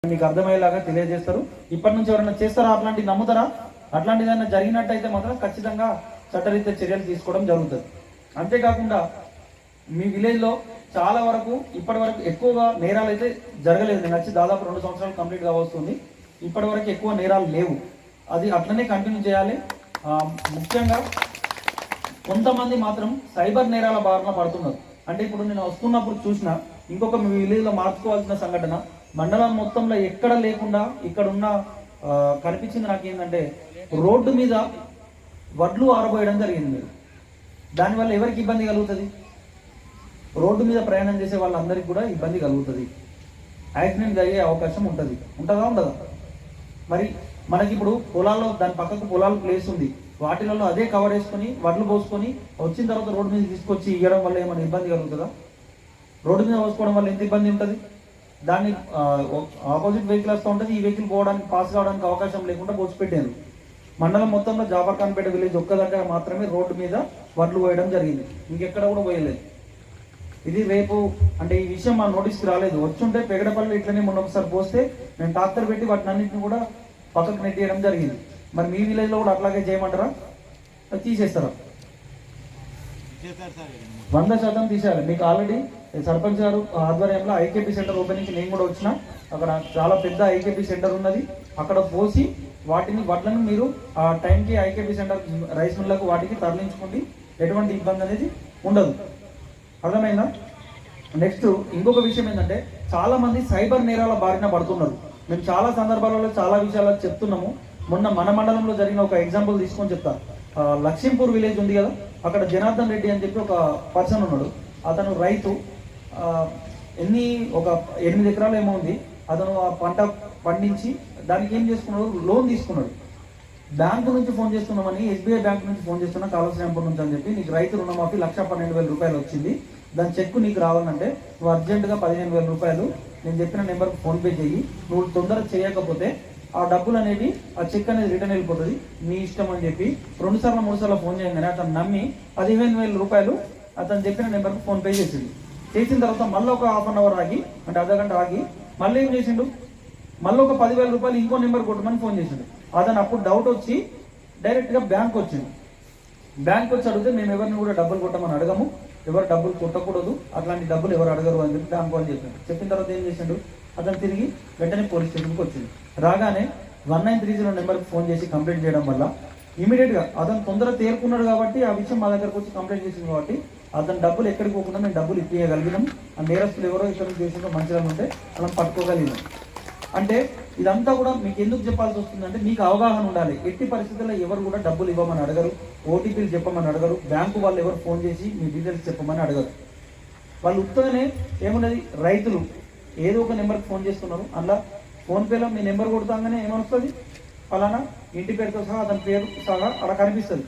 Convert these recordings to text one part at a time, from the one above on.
మీకు అర్థమయ్యేలాగా తెలియజేస్తారు. ఇప్పటి నుంచి ఎవరైనా చేస్తారా, అట్లాంటివి నమ్ముతారా? అట్లాంటిది ఏదైనా జరిగినట్టయితే మాత్రం ఖచ్చితంగా చట్టరీత్యా చర్యలు తీసుకోవడం జరుగుతుంది. అంతేకాకుండా మీ విలేజ్లో చాలా వరకు ఇప్పటి వరకు ఎక్కువగా నేరాలు అయితే జరగలేదు. నేను వచ్చి దాదాపు 2 సంవత్సరాలు కంప్లీట్గా వస్తుంది. ఇప్పటి వరకు ఎక్కువ నేరాలు లేవు. అది అట్లనే కంటిన్యూ చేయాలి. ముఖ్యంగా కొంతమంది మాత్రం సైబర్ నేరాల బారిన పడుతున్నారు. అంటే ఇప్పుడు నేను వస్తున్నప్పుడు చూసిన ఇంకొక మీ విలేజ్లో మార్చుకోవాల్సిన సంఘటన, మండలం మొత్తంలో ఎక్కడ లేకుండా ఇక్కడ ఉన్న కనిపించింది నాకు ఏంటంటే, రోడ్డు మీద వడ్లు ఆరబోయడం జరిగింది. మీరు దానివల్ల ఎవరికి ఇబ్బంది కలుగుతుంది? రోడ్డు మీద ప్రయాణం చేసే వాళ్ళందరికీ కూడా ఇబ్బంది కలుగుతుంది. యాక్సిడెంట్ అయ్యే అవకాశం ఉంటుంది. ఉంటుందా ఉండదా? మరి మనకి ఇప్పుడు పొలాల్లో దాని పక్కకు పొలాల ప్లేస్ ఉంది, వాటిలలో అదే కవర్ వేసుకొని వడ్లు పోసుకొని వచ్చిన తర్వాత రోడ్డు మీద తీసుకొచ్చి ఇవ్వడం వల్ల ఏమైనా ఇబ్బంది కలుగుతుందా? రోడ్డు మీద పోసుకోవడం వల్ల ఎంత ఇబ్బంది ఉంటుంది? దాన్ని ఆపోజిట్ వెహికల్ వస్తూ ఉంటుంది, ఈ వెహికల్ పోవడానికి పాస్ కావడానికి అవకాశం లేకుండా పోసిపెట్టారు. మండలం మొత్తంలో జాఫర్ఖాన్పేట విలేజ్ ఒక్క దగ్గర మాత్రమే రోడ్డు మీద వడ్లు పోయడం జరిగింది, ఇంకెక్కడ కూడా పోయలేదు. ఇది రేపు అంటే ఈ విషయం మా నోటీస్కి రాలేదు. వచ్చుంటే పెగడపల్లి ఇట్లనే మొన్న ఒకసారి పోస్తే నేను ట్రాక్టర్ పెట్టి వాటిని అన్నింటిని కూడా పక్కకు నెట్టేయడం జరిగింది. మరి మీ విలేజ్లో కూడా అట్లాగే చేయమంటారా? తీసేస్తారా? 100% తీసేయాలి. మీకు ఆల్రెడీ సర్పంచ్ గారు ఆధ్వర్యంలో ఐకేపీ సెంటర్ ఓపెనింగ్కి నేను కూడా వచ్చిన. అక్కడ చాలా పెద్ద ఐకేపీ సెంటర్ ఉన్నది. అక్కడ పోసి వడ్లను మీరు ఆ టైంకి ఐకేపీ సెంటర్ రైస్ మిల్లకు వాటికి తరలించుకోండి. ఎటువంటి ఇబ్బంది అనేది ఉండదు. అర్థమైందా? నెక్స్ట్ ఇంకొక విషయం ఏంటంటే, చాలా మంది సైబర్ నేరాల బారిన పడుతున్నారు. మేము చాలా సందర్భాలలో చాలా విషయాలు చెప్తున్నాము. మొన్న మన మండలంలో జరిగిన ఒక ఎగ్జాంపుల్ తీసుకొని చెప్తాను. లక్ష్మీపూర్ విలేజ్ ఉంది కదా, అక్కడ జనార్దన్ రెడ్డి అని చెప్పి ఒక పర్సన్ ఉన్నాడు. అతను రైతు. ఒక 8 ఎకరాలు ఏమో ఉంది. అతను ఆ పంట పండించి దానికి ఏం చేసుకున్నాడు, లోన్ తీసుకున్నాడు. బ్యాంకు నుంచి ఫోన్ చేస్తున్నామని, ఎస్బీఐ బ్యాంక్ నుంచి ఫోన్ చేస్తున్నా కాళేశ్వరం నుంచి అని చెప్పి, నీకు రైతు రుణమాఫీ 1,12,000 రూపాయలు వచ్చింది, దాని చెక్కు నీకు రావాలంటే నువ్వు అర్జెంటుగా 15,000 రూపాయలు నేను చెప్పిన నెంబర్కి ఫోన్పే చెయ్యి. నువ్వు తొందరగా చేయకపోతే ఆ డబ్బులు అనేది, ఆ చెక్ అనేది రిటర్న్ వెళ్ళిపోతుంది, నీ ఇష్టం అని చెప్పి 2 సార్లు 3 సార్లు ఫోన్ చేయగానే అతను నమ్మి 15,000 రూపాయలు అతను చెప్పిన నెంబర్కి ఫోన్పే చేసింది. చేసిన తర్వాత మళ్ళీ ఒక హాఫ్ అన్ అవర్ ఆగి, అంటే అర్ధగంట ఆగి మళ్ళీ ఏం చేసిండు, మళ్ళీ ఒక 10,000 రూపాయలు ఇంకో నెంబర్ కొట్టమని ఫోన్ చేసిండు. అతను అప్పుడు డౌట్ వచ్చి డైరెక్ట్గా బ్యాంక్ వచ్చింది. బ్యాంక్ వచ్చి అడిగితే మేము ఎవరిని కూడా డబ్బులు కొట్టమని అడగము, ఎవరు డబ్బులు కొట్టకూడదు, అట్లాంటి డబ్బులు ఎవరు అడగరు అని చెప్పి బ్యాంక్ వాళ్ళు చెప్పాడు. చెప్పిన తర్వాత ఏం చేసిండు, అతను తిరిగి వెంటనే పోలీస్ స్టేషన్కి వచ్చింది. రాగానే 1930 నెంబర్కి ఫోన్ చేసి కంప్లైంట్ చేయడం వల్ల ఇమీడియట్గా అతను తొందరగా తేరుకున్నాడు కాబట్టి ఆ విషయం మా దగ్గరకు వచ్చి కంప్లైంట్ చేసింది. కాబట్టి అతను డబ్బులు ఎక్కడికి పోకుండా మేము డబ్బులు ఇప్పించగలిగినాం. ఆ నేరస్తులు ఎవరో ఇక్కడ చేసిందో మంచిగా ఉంటే మనం పట్టుకోగలిగినాం. అంటే ఇదంతా కూడా మీకు ఎందుకు చెప్పాల్సి వస్తుందంటే, మీకు అవగాహన ఉండాలి. ఎట్టి పరిస్థితుల్లో ఎవరు కూడా డబ్బులు ఇవ్వమని అడగరు, ఓటీపీలు చెప్పమని అడగరు, బ్యాంకు వాళ్ళు ఎవరు ఫోన్ చేసి మీ డీటెయిల్స్ చెప్పమని అడగరు. వాళ్ళు ఉత్తగానే ఏమున్నది, రైతులు ఏదో ఒక నెంబర్కి ఫోన్ చేస్తున్నారు. అలా ఫోన్పేలో మీ నెంబర్ కొడతాగానే ఏమొస్తుంది, ఫలానా ఇంటి పేరుతో సహా అతని పేరు సహా అలా కనిపిస్తుంది.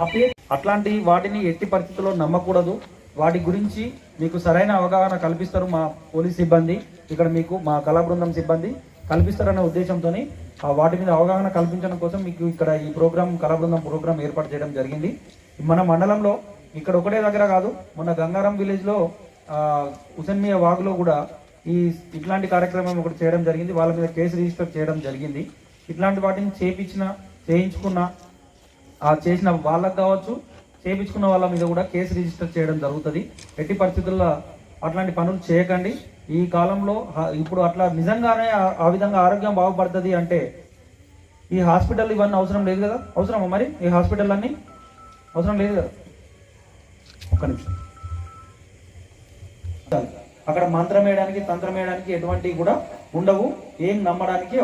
ఆ పేరు అట్లాంటి వాటిని ఎట్టి పరిస్థితుల్లో నమ్మకూడదు. వాటి గురించి మీకు సరైన అవగాహన కల్పిస్తారు మా పోలీస్ సిబ్బంది, ఇక్కడ మీకు మా కళా బృందం సిబ్బంది కల్పిస్తారనే ఉద్దేశంతో వాటి మీద అవగాహన కల్పించడం కోసం మీకు ఇక్కడ ఈ కళా బృందం ప్రోగ్రాం ఏర్పాటు చేయడం జరిగింది. మన మండలంలో ఇక్కడ ఒకటే దగ్గర కాదు, మొన్న గంగారం విలేజ్లో హుసన్మియా వాగులో కూడా ఇట్లాంటి కార్యక్రమం ఒకటి చేయడం జరిగింది. వాళ్ళ మీద కేసు రిజిస్టర్ చేయడం జరిగింది. ఇట్లాంటి వాటిని చేయించుకున్న చేసిన వాళ్ళకు కావచ్చు, చేయించుకున్న వాళ్ళ మీద కూడా కేసు రిజిస్టర్ చేయడం జరుగుతుంది. ఎట్టి పరిస్థితుల్లో అట్లాంటి పనులు చేయకండి. ఈ కాలంలో ఇప్పుడు అట్లా నిజంగానే ఆ విధంగా ఆరోగ్యం బాగుపడుతుంది అంటే ఈ హాస్పిటల్ ఇవన్నీ అవసరం లేదు కదా? అవసరమా మరి? ఈ హాస్పిటల్ అన్నీ అవసరం లేదు కదా? ఒక్క నిమిషం. అక్కడ మంత్రం వేయడానికి, తంత్రం వేయడానికి ఎటువంటివి కూడా ఉండవు. ఏం నమ్మడానికి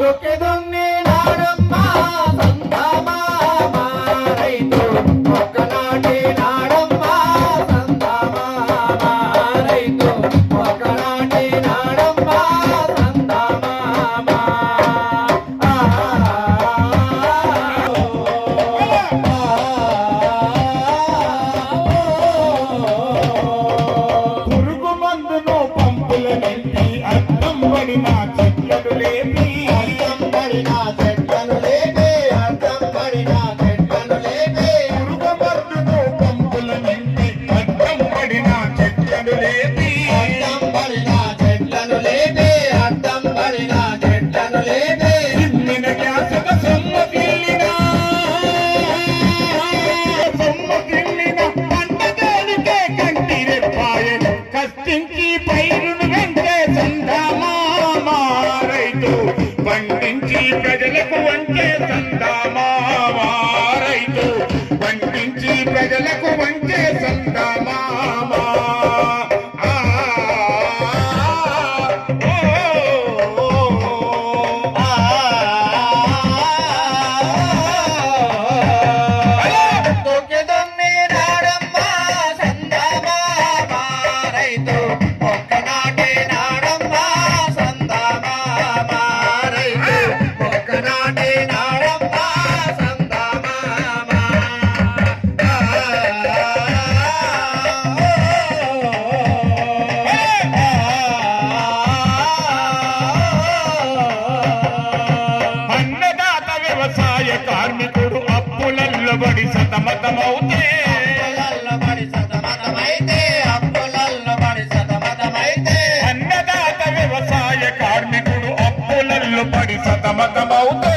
దొక్కి దున్ని నాడమ్మ సంగమా రైతు వండించి ప్రజలకు వంచే సందమామా కార్మికుడు అప్పులల్లో బడి సతమతమవుతే అన్నదాత వ్యవసాయ కార్మికుడు అప్పులల్లో బడి సతమతమవుతే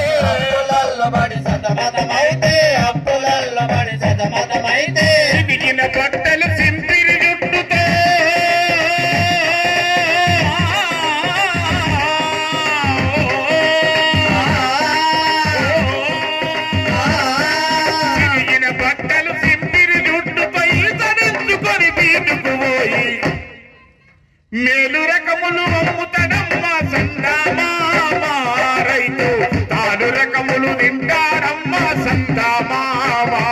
చితికిన బట్టలు సింపిరి జుట్టుతో మేలు రకములు అమ్ముతడమ్మా సందమామా రైతు తాను రకములు తింటారమ్మా సందమామా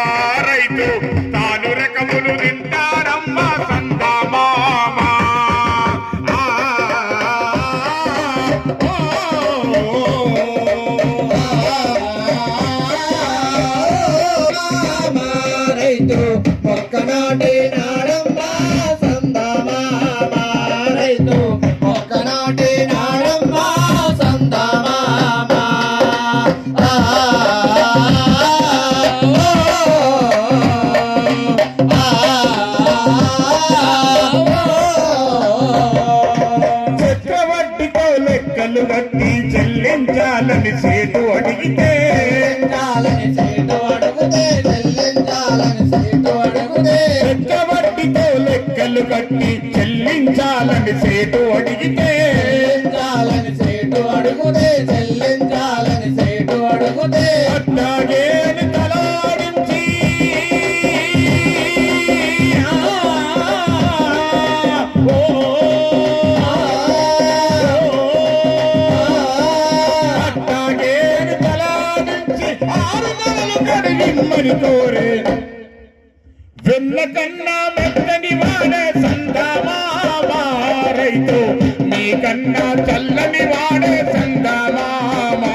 రైతు తాను రకములు తింటారమ్మా సందమామా రైతు ఒక్కనాటి నాడమ్మా ఒక్కనాటి నాడమ్మా సందమామా చక్రవర్తితో లెక్కలు కట్టి చెల్లించాలని సేటు అడిగితే చక్రవర్తితో లెక్కలు కట్టి చెల్లించాలని సేటు అడిగితే అట్లాగే తలాడించి అట్లాగే తలాడించి 6 నెలలు కడిగిమ్మని కోరే వెన్న కన్నా మెత్తని వాడే సందమామా రైతు నీ కన్నా చల్లని వాడే సందమామా